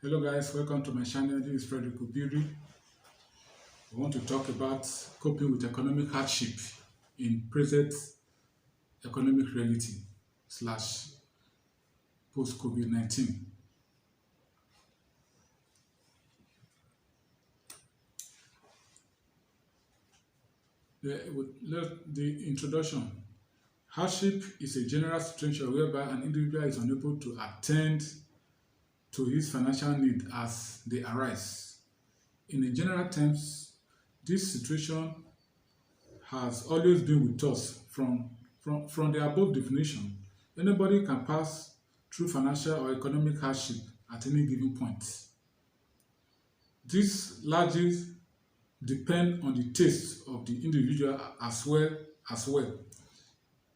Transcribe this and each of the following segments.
Hello guys, welcome to my channel. This is Frederick Obiri. I want to talk about coping with economic hardship in present economic reality slash post COVID-19. The introduction. Hardship is a general situation whereby an individual is unable to attend to his financial need as they arise. In the general terms, this situation has always been with us from the above definition. Anybody can pass through financial or economic hardship at any given point. This largely depends on the taste of the individual as well.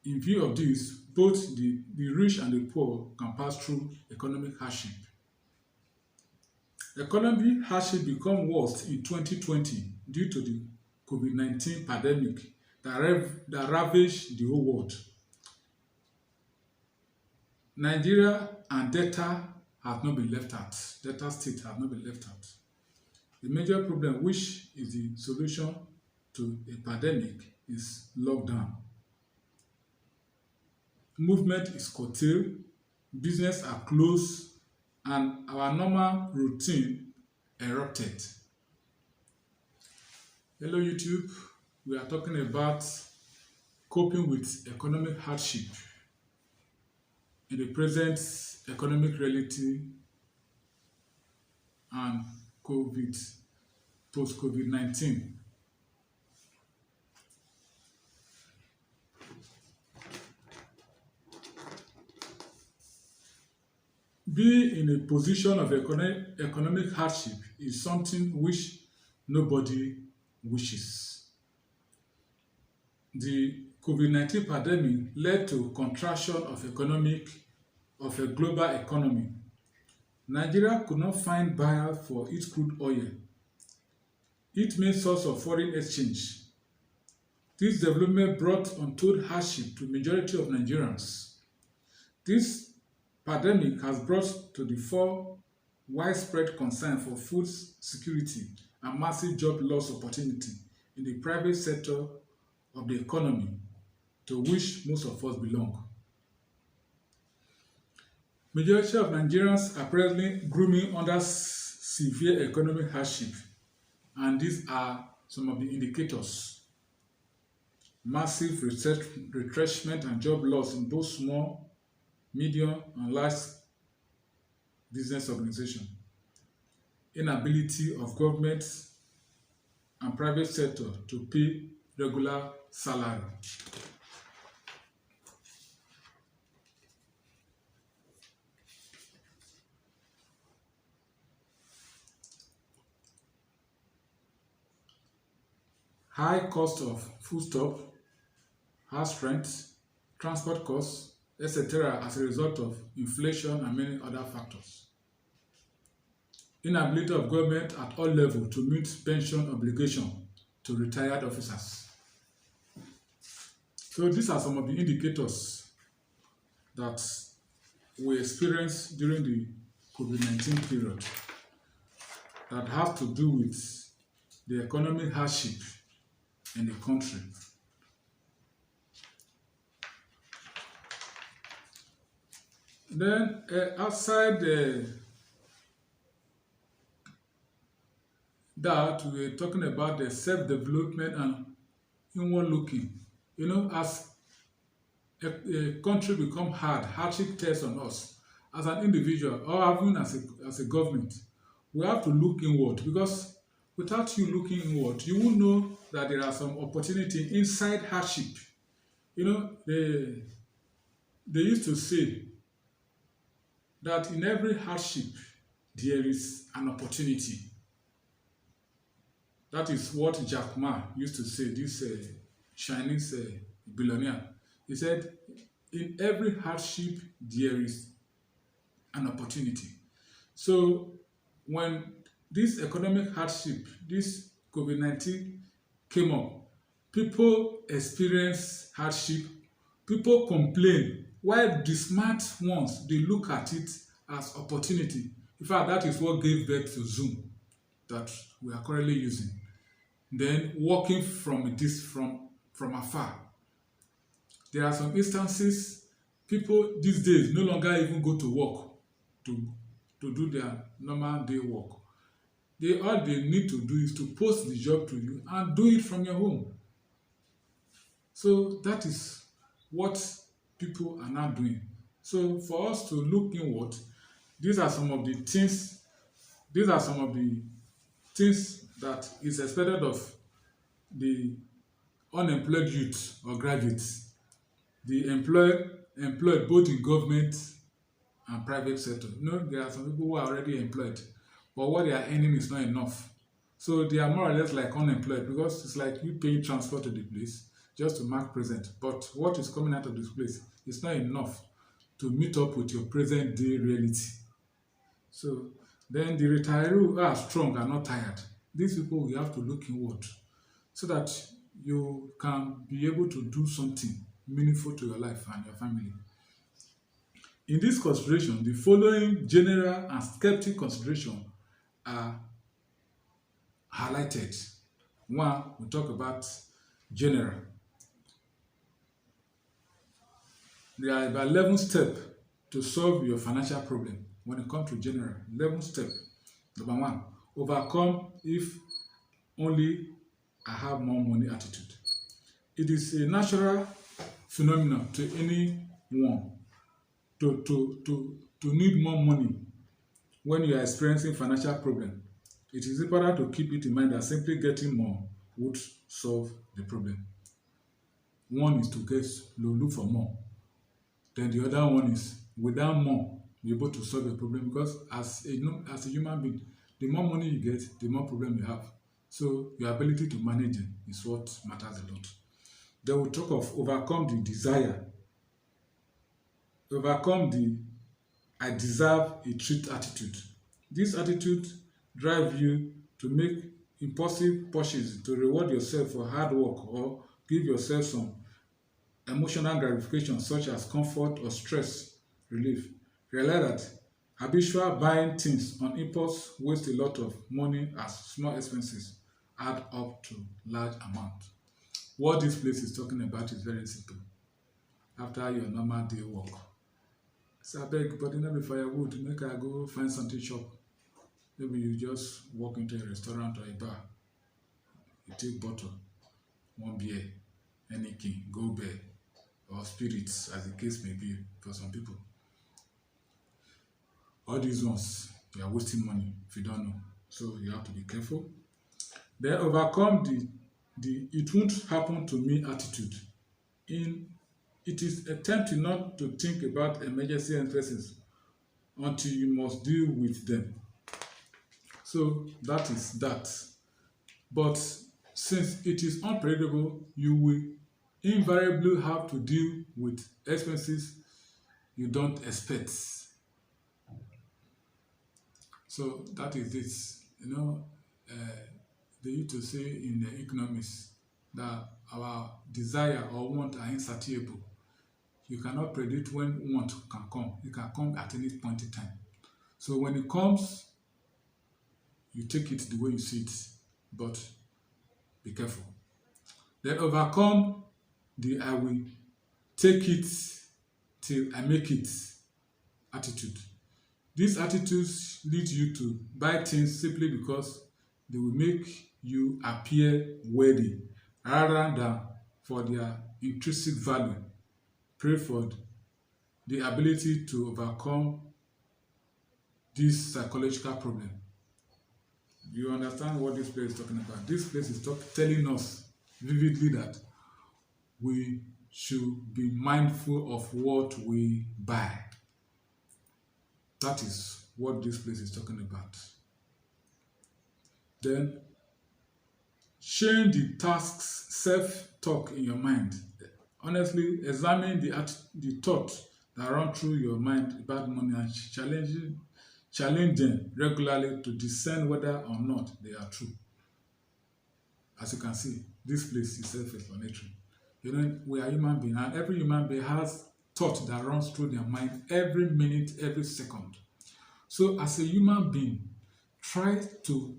In view of this, both the rich and the poor can pass through economic hardship. Economic hardship became worse in 2020 due to the COVID-19 pandemic that ravaged the whole world. Nigeria and Delta have not been left out. Delta state have not been left out. The major problem, which is the solution to a pandemic, is lockdown. Movement is curtailed, business are closed, and our normal routine erupted. Hello YouTube, we are talking about coping with economic hardship in the present economic reality and post-COVID-19. Being in a position of economic hardship is something which nobody wishes. The COVID-19 pandemic led to contraction of a global economy. Nigeria could not find buyers for its crude oil, its main source of foreign exchange. This development brought untold hardship to the majority of Nigerians. This pandemic has brought to the fore widespread concern for food security and massive job loss opportunity in the private sector of the economy, to which most of us belong. Majority of Nigerians are presently grooming under severe economic hardship, and these are some of the indicators. Massive retrenchment and job loss in both small, medium, and large business organizations. Inability of government and private sector to pay regular salary. High cost of foodstuff, house rent, transport costs, etc. as a result of inflation and many other factors. Inability of government at all levels to meet pension obligation to retired officers. So these are some of the indicators that we experienced during the COVID-19 period that have to do with the economic hardship in the country. Then outside that, we're talking about the self-development and inward looking. You know, as a country become hardship tests on us as an individual or even as a government, we have to look inward, because without you looking inward, you will know that there are some opportunity inside hardship. You know, they used to say that in every hardship there is an opportunity. That is what Jack Ma used to say, this Chinese billionaire. He said, in every hardship there is an opportunity. So when this economic hardship, this COVID-19 came up, people experience hardship, people complain, while the smart ones, they look at it as opportunity. In fact, that is what gave birth to Zoom that we are currently using. Then working from afar. There are some instances people these days no longer even go to work to do their normal day work. All they need to do is to post the job to you and do it from your home. So that is what people are now doing. So for us to look inward, these are some of the things these are some of the things that is expected of the unemployed youth or graduates, the employed both in government and private sector. You know, there are some people who are already employed, but what they are earning is not enough. So they are more or less like unemployed because it's like you paying transport to the place just to mark present. But what is coming out of this place is not enough to meet up with your present day reality. So then the retirees who are strong are not tired. These people we have to look inward so that you can be able to do something meaningful to your life and your family. In this consideration, the following general and skeptic consideration are highlighted. One, we talk about general. There are about 11 steps to solve your financial problem when it comes to general. 11 steps. Number one, overcome if only I have more money attitude. It is a natural phenomenon to anyone to need more money when you are experiencing financial problem. It is important to keep it in mind that simply getting more would solve the problem. One is to look for more. Then the other one is without more, you're able to solve the problem because as a human being, the more money you get, the more problem you have. So your ability to manage it is what matters a lot. Then we'll talk of overcome the desire. Overcome the I deserve a treat attitude. This attitude drives you to make impulsive purchases to reward yourself for hard work or give yourself some emotional gratification such as comfort or stress relief. Realize that habitual buying things on impulse waste a lot of money as small expenses add up to large amounts. What this place is talking about is very simple. After your normal day work, say abeg body no be firewood, make I go find something chop. Maybe you just walk into a restaurant or a bar, you take bottle, one beer, anything, go beer or spirits as the case may be for some people. All these ones, you are wasting money if you don't know. So you have to be careful. Then overcome the it won't happen to me attitude. It is attempting not to think about emergency expenses until you must deal with them. So that is that. But since it is unpredictable, you will invariably have to deal with expenses you don't expect. So that is this. They used to say in the economics that our desire or want are insatiable. You cannot predict when want can come. It can come at any point in time. So when it comes, you take it the way you see it, but be careful. Then overcome the I will take it till I make it attitude. These attitudes lead you to buy things simply because they will make you appear worthy rather than for their intrinsic value. Pray for the ability to overcome this psychological problem. You understand what this place is talking about? This place is telling us vividly that we should be mindful of what we buy. That is what this place is talking about. Then, change the tasks self-talk in your mind. Honestly, examine the thought that run through your mind about money and challenge them regularly to discern whether or not they are true. As you can see, this place is self-explanatory. We are human beings, and every human being has thought that runs through their mind every minute, every second. So as a human being, try to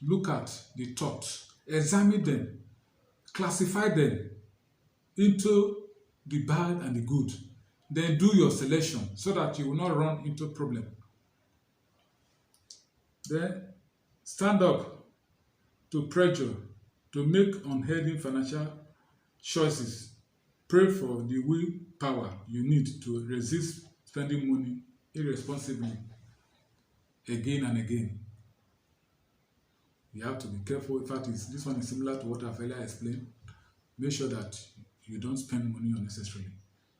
look at the thoughts, examine them, classify them into the bad and the good. Then do your selection so that you will not run into problem. Then stand up to pressure to make unhealthy financial choices. Pray for the willpower you need to resist spending money irresponsibly again and again. You have to be careful. In fact, this one is similar to what I've earlier explained. Make sure that you don't spend money unnecessarily.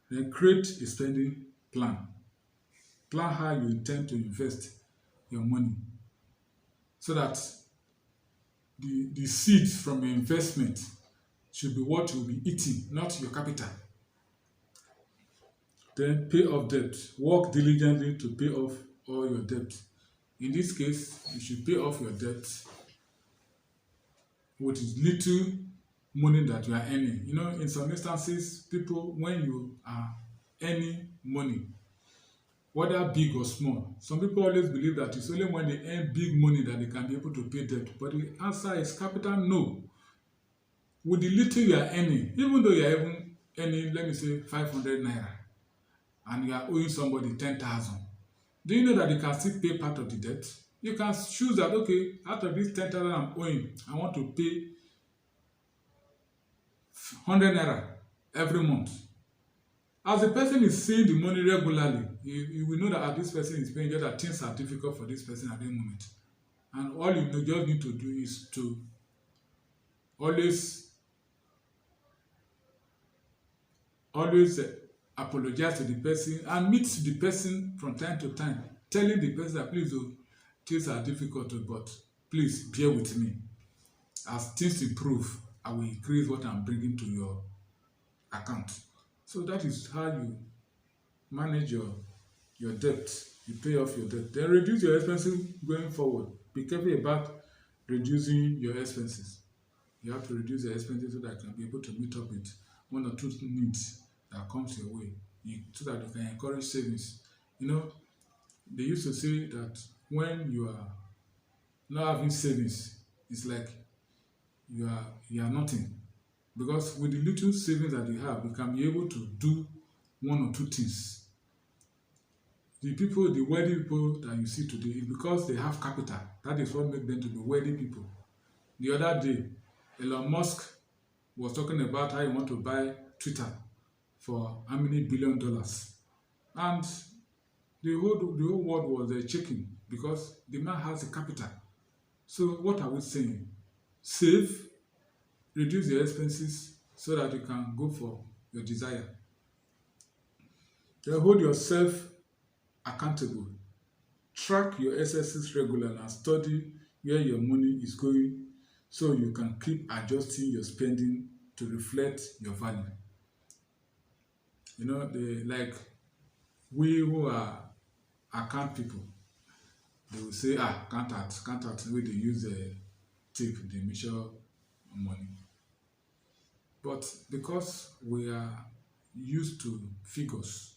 Then create a spending plan. Plan how you intend to invest your money so that the seeds from your investment should be what you'll be eating, not your capital. Then pay off debt. Work diligently to pay off all your debt. In this case, you should pay off your debt with little money that you are earning. You know, in some instances, people, when you are earning money, whether big or small, some people always believe that it's only when they earn big money that they can be able to pay debt. But the answer is capital no. With the little you are earning, even though you are even earning, let me say, 500 naira, and you are owing somebody 10,000, do you know that you can still pay part of the debt? You can choose that, okay, out of this 10,000 I'm owing, I want to pay 100 naira every month. As the person is seeing the money regularly, you will know that this person is paying, just that things are difficult for this person at the moment. And all you just need to do is to always apologize to the person and meet the person from time to time, telling the person that please, oh, things are difficult, but please bear with me. As things improve, I will increase what I'm bringing to your account. So that is how you manage your debt. You pay off your debt. Then reduce your expenses going forward. Be careful about reducing your expenses. You have to reduce your expenses so that you can be able to meet up with one or two needs that comes your way, so that you can encourage savings. You know, they used to say that when you are not having savings, it's like you are nothing. Because with the little savings that you have, you can be able to do one or two things. The wealthy people that you see today is because they have capital. That is what makes them to be wealthy people. The other day, Elon Musk was talking about how he want to buy Twitter for how many $1 billion. And the whole world was shaking because the man has the capital. So what are we saying? Save, reduce your expenses so that you can go for your desire. Then hold yourself accountable. Track your expenses regularly and study where your money is going so you can keep adjusting your spending to reflect your value. You know, like we who are account people, they will say, count out, where they use a tape, they measure money. But because we are used to figures,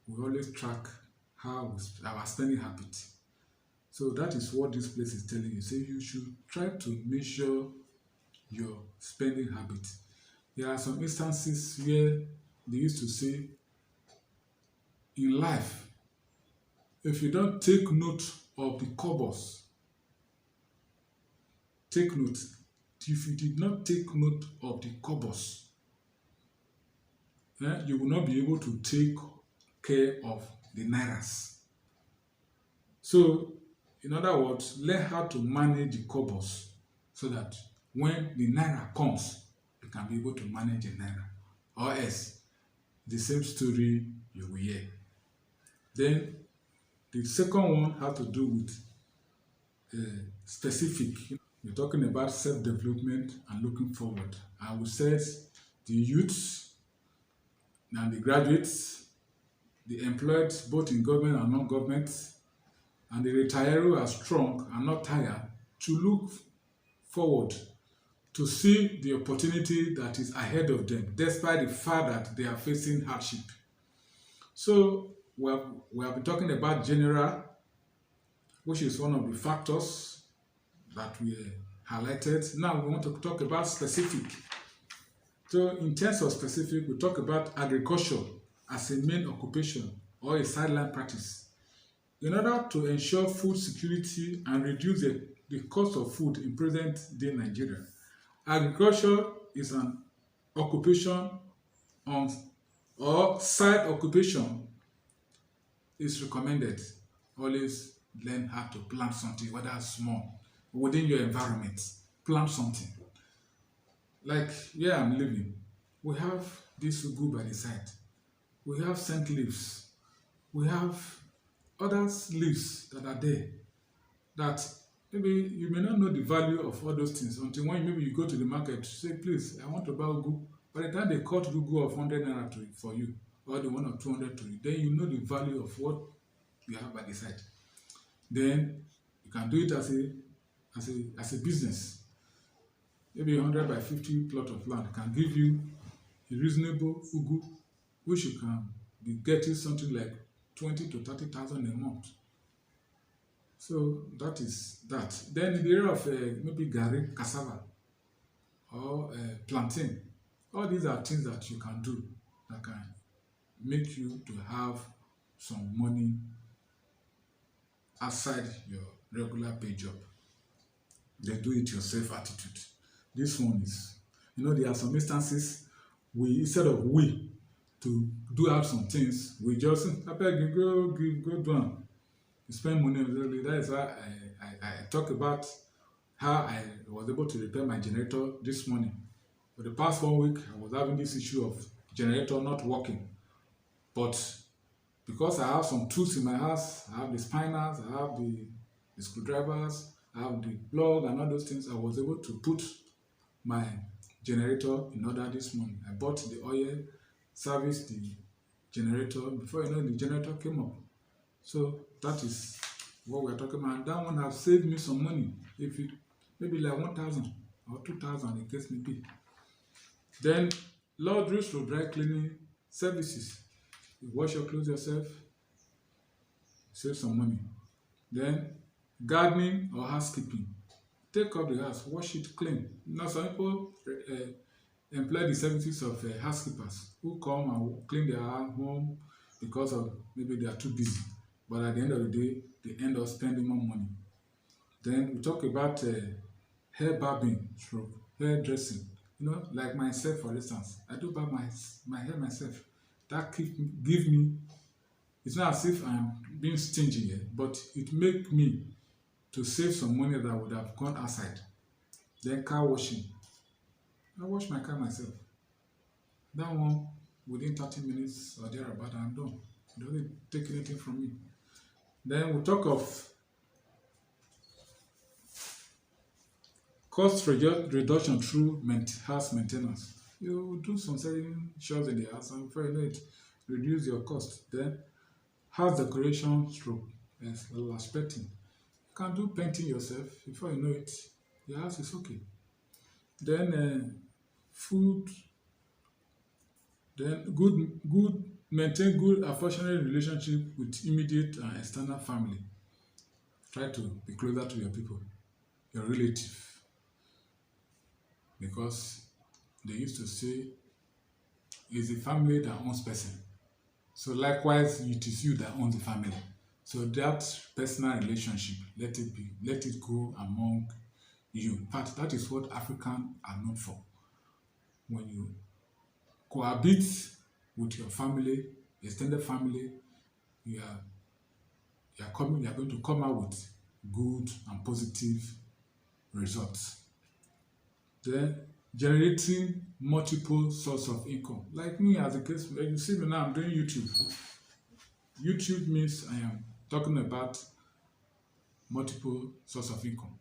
we always track our spending habit. So that is what this place is telling you. Say you should try to measure your spending habit. There are some instances where they used to say, in life, if you don't take note of the cobbles, take note. If you did not take note of the cobbles, you will not be able to take care of the nairas. So, in other words, learn how to manage the cobbles so that when the naira comes, you can be able to manage the naira. Or else, the same story you will hear. Then, the second one has to do with specific. We're talking about self-development and looking forward. I will say the youths and the graduates, the employed both in government and non-government, and the retirees who are strong and not tired to look forward to see the opportunity that is ahead of them, despite the fact that they are facing hardship. So we have been talking about general, which is one of the factors that we highlighted. Now we want to talk about specific. So in terms of specific, we talk about agriculture as a main occupation or a sideline practice. In order to ensure food security and reduce the cost of food in present-day Nigeria, agriculture is an occupation on or side occupation is recommended. Always learn how to plant something, whether small, within your environment. Plant something. Like where I'm living, we have this ugu by the side. We have scent leaves. We have other leaves that are there that maybe you may not know the value of all those things until when maybe you go to the market, say, please, I want to buy ugu. By the time they cut ugu of 100 naira to it for you, or the one of 200 to you, then you know the value of what you have by the side. Then you can do it as a business. Maybe 100 by 50 plot of land can give you a reasonable ugu, which you can be getting something like 20 to 30,000 a month. So that is that. Then in the area of maybe gari, cassava, or plantain, all these are things that you can do that can make you to have some money outside your regular pay job. The do-it-yourself attitude. This one is, there are some instances instead of we to do out some things, we just I beg you go down. You spend money. That is why I talk about how I was able to repair my generator this morning. For the past 1 week, I was having this issue of generator not working. But because I have some tools in my house, I have the spiners, I have the screwdrivers, I have the plug and all those things, I was able to put my generator in order this morning. I bought the oil, serviced the generator. Before you know, the generator came up. So that is what we're talking about. That one has saved me some money. If it maybe like 1,000 or 2,000, in case may be. Then laundry or dry cleaning services. You wash your clothes yourself, save some money. Then gardening or housekeeping. Take up the house, wash it clean. Some people employ the services of housekeepers who come and clean their home because of maybe they are too busy. But at the end of the day, they end up spending more money. Then we talk about hair barbing, hair dressing. Like myself, for instance, I do barb my hair myself. That give me, it's not as if I'm being stingy here, but it make me to save some money that would have gone outside. Then car washing. I wash my car myself. That one, within 30 minutes or thereabout, I'm done. It doesn't take anything from me. Then we talk of cost reduction through house maintenance. You do some certain chores in the house and before you know it, reduce your cost. Then house decoration through aspecting. You can do painting yourself. Before you know it, your house is okay. Then food. Then maintain good affectionate relationship with immediate and external family. Try to be closer to your people, your relative. Because they used to say, it's the family that owns person. So likewise, it is you that owns the family. So that personal relationship, let it go among you. In fact, that is what Africans are known for. When you cohabit with your family, extended family, you are going to come out with good and positive results. Then generating multiple sources of income. Like me, as a case, you see me now, I'm doing YouTube. YouTube means I am talking about multiple sources of income.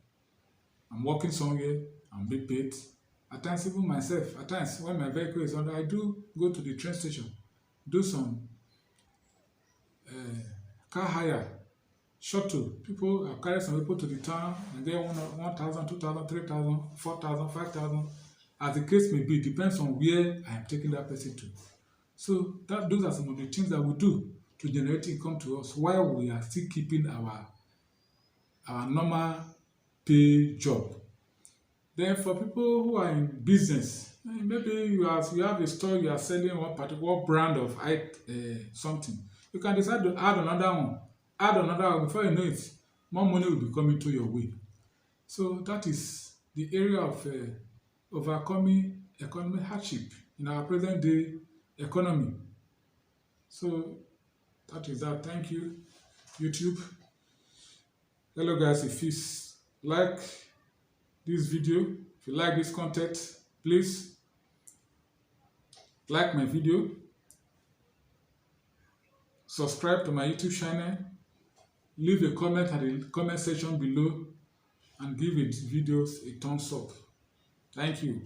I'm working somewhere, I'm being paid. At times, even myself, when my vehicle is under, I do go to the train station, do some car hire, shuttle. People have carried some people to the town and get 1,000, 2,000, 3,000, 4,000, 5,000. As the case may be, it depends on where I am taking that person to. So those are some of the things that we do to generate income to us while we are still keeping our normal pay job. Then for people who are in business, maybe you have a store, you are selling one particular brand of something. You can decide to add another one. Before you know it, more money will be coming to your way. So that is the area of overcoming economic hardship in our present day economy. So that is that. Thank you, YouTube. Hello guys, if you like this video, if you like this content, please like my video, subscribe to my YouTube channel, leave a comment at the comment section below, and give it videos a thumbs up. Thank you.